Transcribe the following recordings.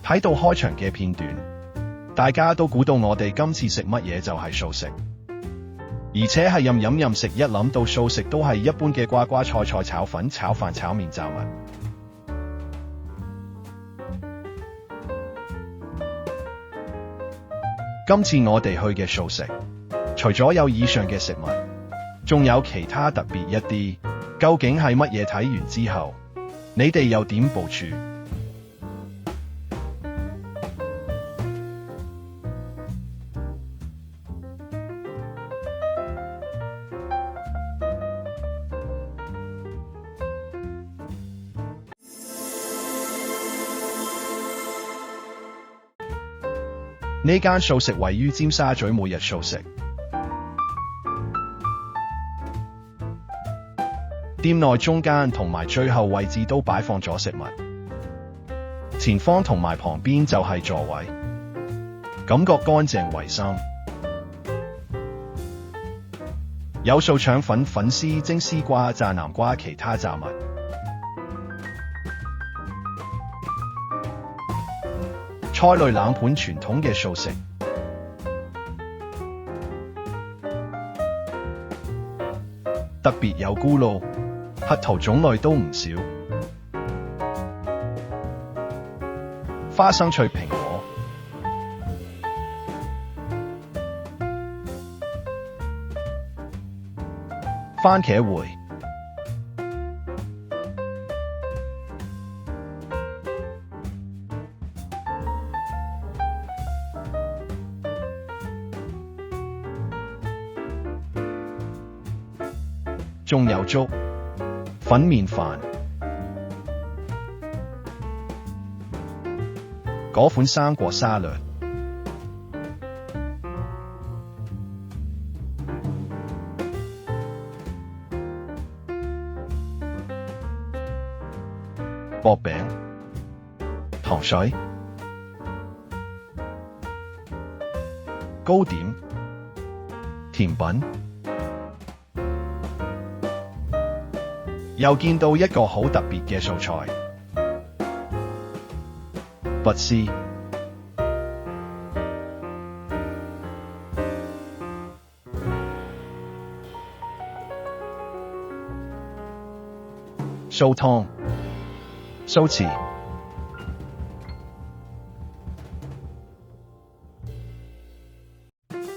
睇到開場嘅片段，大家都估到我哋今次食乜嘢就係素食，而且係任食，一諗到素食都係一般嘅瓜瓜菜菜炒粉炒飯炒麵雜物。今次我哋去嘅素食，除咗有以上嘅食物，仲有其他特別一啲，究竟係乜嘢？睇完之後，你哋又點部署？呢間素食位於尖沙咀每日素食，店內中間同埋最後位置都擺放咗食物，前方同埋旁邊就係座位，感覺乾淨衛生。有素腸粉、粉絲、蒸絲瓜、炸南瓜、其他雜物。菜類冷盤，傳統嘅素食，特別有咕嚕、核桃，種類都唔少。花生脆蘋果、番茄燴、仲有粥、粉麵飯，嗰款生果沙律，薄餅、糖水、糕點、甜品。又見到一個好特別嘅素菜，拔絲。素湯、素翅、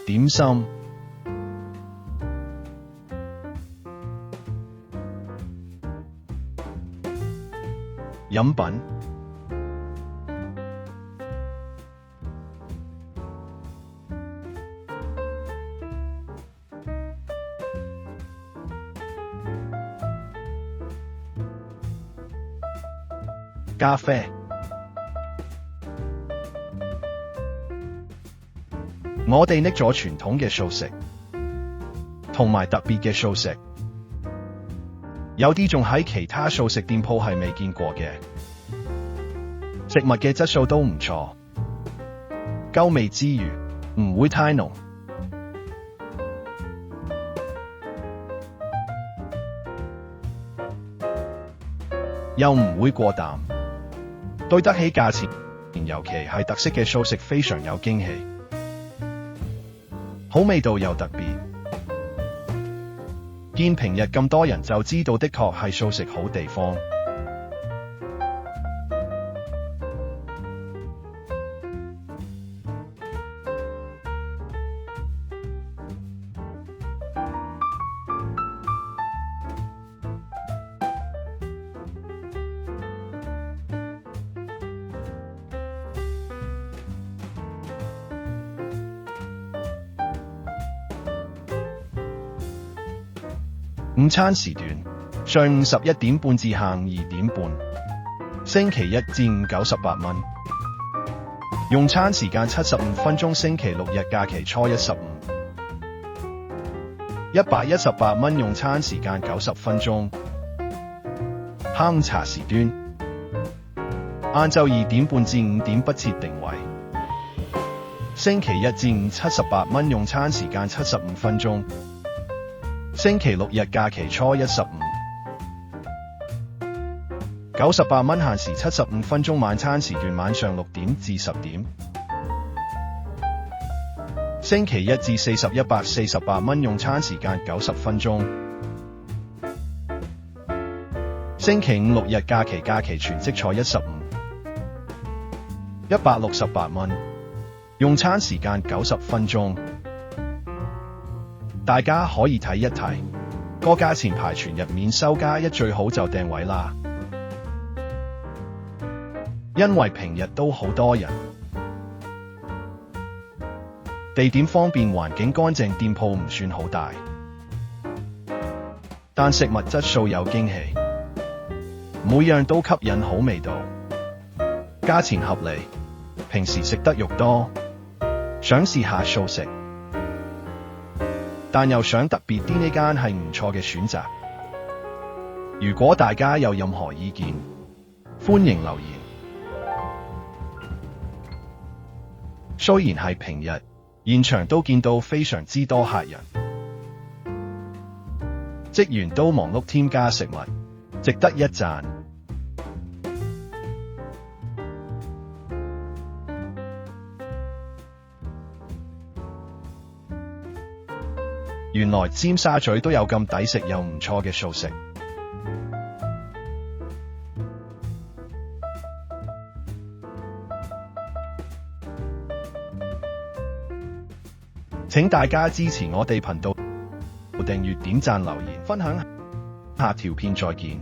點心、飲品、咖啡。我哋拎咗傳統嘅素食，同埋特別嘅素食，有啲仲喺其他素食店鋪係未見過嘅。食物嘅質素都唔錯，夠味之餘唔會太濃，又唔會過淡，對得起價錢。尤其係特色嘅素食非常有驚喜，好味道又特別。見平日咁多人就知道的確係素食好地方。午餐時段，上午11點半至下午2點半，星期一至五98蚊，用餐時間75分鐘，星期六日假期初一15，118蚊，用餐時間90分鐘。下午茶時段，晏晝2點半至5點不設定位，星期一至五78蚊，用餐時間75分鐘。星期六日假期初一15。98蚊限時75分鐘晚餐時段晚上6點至10點。星期一至四148蚊用餐時間90分鐘。星期五六日假期全職菜15，168蚊，用餐時間90分鐘。大家可以睇一睇，個價錢排全日免收加一，最好就訂位啦。因為平日都好多人，地點方便，環境乾淨，店鋪唔算好大，但食物質素有驚喜，每樣都吸引，好味道，價錢合理。平時食得肉多，想試下素食，但又想特別啲，呢間係唔錯嘅選擇。如果大家有任何意見，歡迎留言。雖然係平日，現場都見到非常之多客人，職員都忙碌添加食物，值得一讚。原來尖沙咀都有咁抵食又唔錯嘅素食。請大家支持我哋頻道，訂閱、點讚、留言、分享。下條片再見。